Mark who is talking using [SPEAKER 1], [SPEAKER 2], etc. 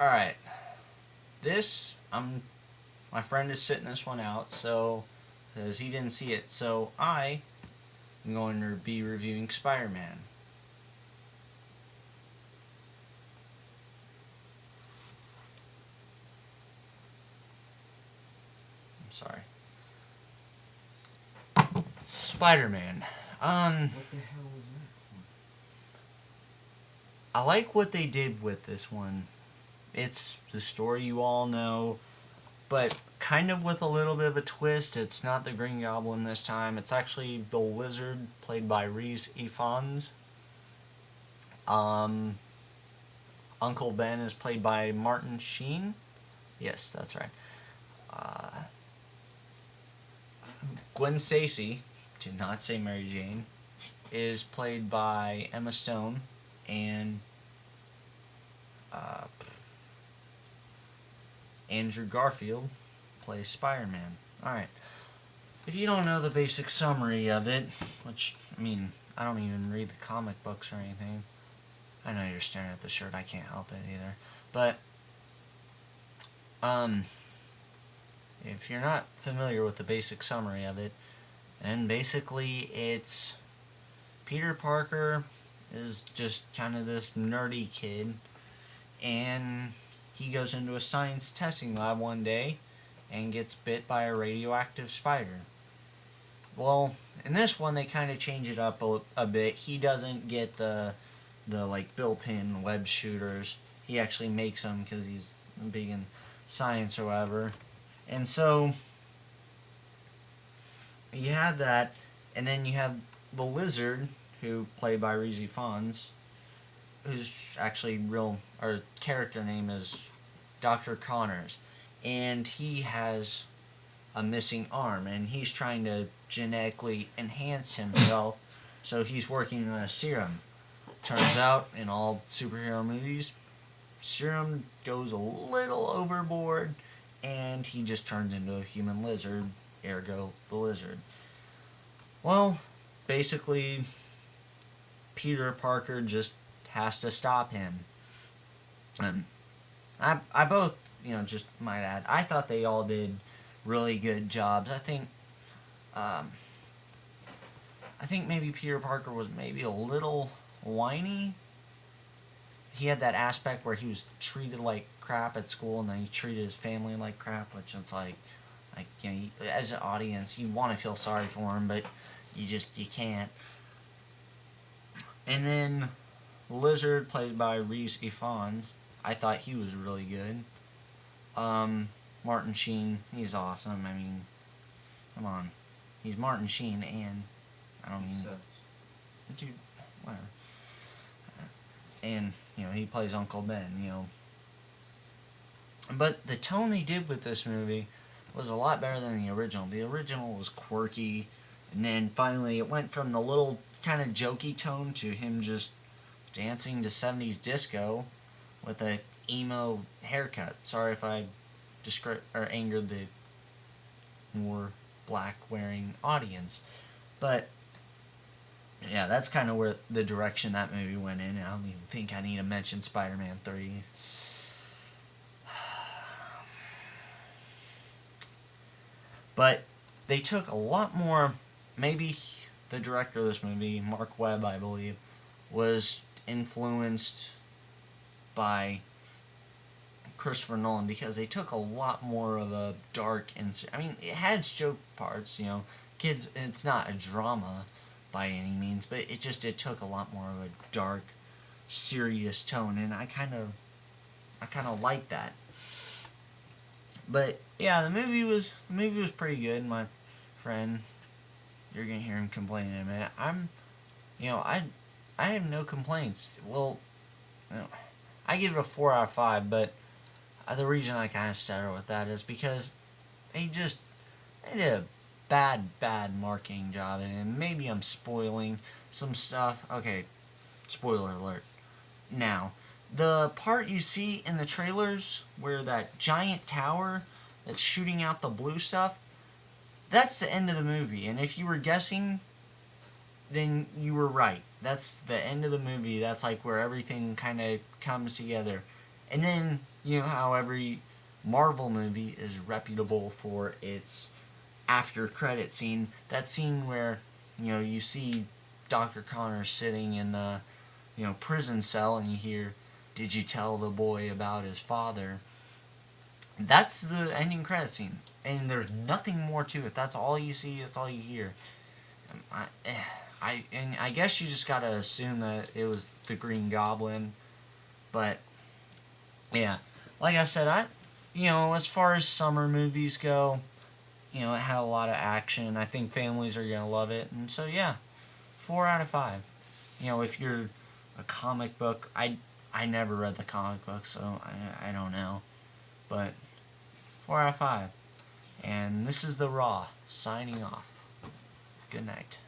[SPEAKER 1] Alright. My friend is sitting this one out, so, because he didn't see it, so I am going to be reviewing Spider-Man. I'm sorry. Spider-Man.
[SPEAKER 2] What the hell was that?
[SPEAKER 1] I like what they did with this one. It's the story you all know, but kind of with a little bit of a twist. It's not the Green Goblin this time. It's actually the Lizard, played by Rhys Ifans. Uncle Ben is played by Martin Sheen. Yes, that's right. Gwen Stacy, to not say Mary Jane, is played by Emma Stone, and Andrew Garfield plays Spider-Man. Alright. If you don't know the basic summary of it, which, I don't even read the comic books or anything. I know you're staring at the shirt, I can't help it either. But, if you're not familiar with the basic summary of it, then basically it's Peter Parker is just kind of this nerdy kid, and he goes into a science testing lab one day and gets bit by a radioactive spider. Well, in this one they kind of change it up a bit. He doesn't get the like built-in web shooters. He actually makes them because he's big in science or whatever. And so you have that, and then you have the Lizard, who played by Rhys Ifans, whose actually character name is Dr. Connors, and he has a missing arm, and he's trying to genetically enhance himself, so he's working on a serum. Turns out, in all superhero movies, serum goes a little overboard, and he just turns into a human lizard, ergo the Lizard. Well, basically, Peter Parker just has to stop him. And I both, just might add, I thought they all did really good jobs. I think maybe Peter Parker was maybe a little whiny. He had that aspect where he was treated like crap at school, and then he treated his family like crap, which it's like as an audience, you want to feel sorry for him, but you can't. And then Lizard, played by Rhys Ifans, I thought he was really good. Martin Sheen, he's awesome. Come on. He's Martin Sheen, and dude, whatever. And, he plays Uncle Ben, But the tone they did with this movie was a lot better than the original. The original was quirky, and then finally it went from the little kind of jokey tone to him just dancing to 70s disco with a emo haircut. Sorry if I angered the more black-wearing audience. But, yeah, that's kind of where the direction that movie went in. I don't even think I need to mention Spider-Man 3. But they took a lot more. Maybe the director of this movie, Mark Webb, I believe, was influenced by Christopher Nolan, because they took a lot more of a dark and it had its joke parts, kids. It's not a drama by any means, but it took a lot more of a dark, serious tone, and I kind of like that. But yeah, the movie was pretty good. My friend, you're gonna hear him complaining in a minute. I have no complaints. Well, I give it a 4 out of 5, but the reason I kind of stutter with that is because they did a bad marketing job, and maybe I'm spoiling some stuff. Okay, spoiler alert. Now, the part you see in the trailers where that giant tower that's shooting out the blue stuff, that's the end of the movie. And if you were guessing, then you were right. That's the end of the movie. That's like where everything kind of comes together. And then, you know how every Marvel movie is reputable for its after credit scene. That scene where, you know, you see Dr. Connor sitting in the, you know, prison cell and you hear, "Did you tell the boy about his father?" That's the ending credit scene. And there's nothing more to it. That's all you see, that's all you hear. I, and I guess you just gotta assume that it was the Green Goblin. But yeah, like I said, you know, as far as summer movies go, you know, it had a lot of action. I think families are gonna love it, and so yeah, 4 out of 5. You know, if you're a comic book, I never read the comic book, so I don't know, but 4 out of 5. And this is the Raw signing off. Good night.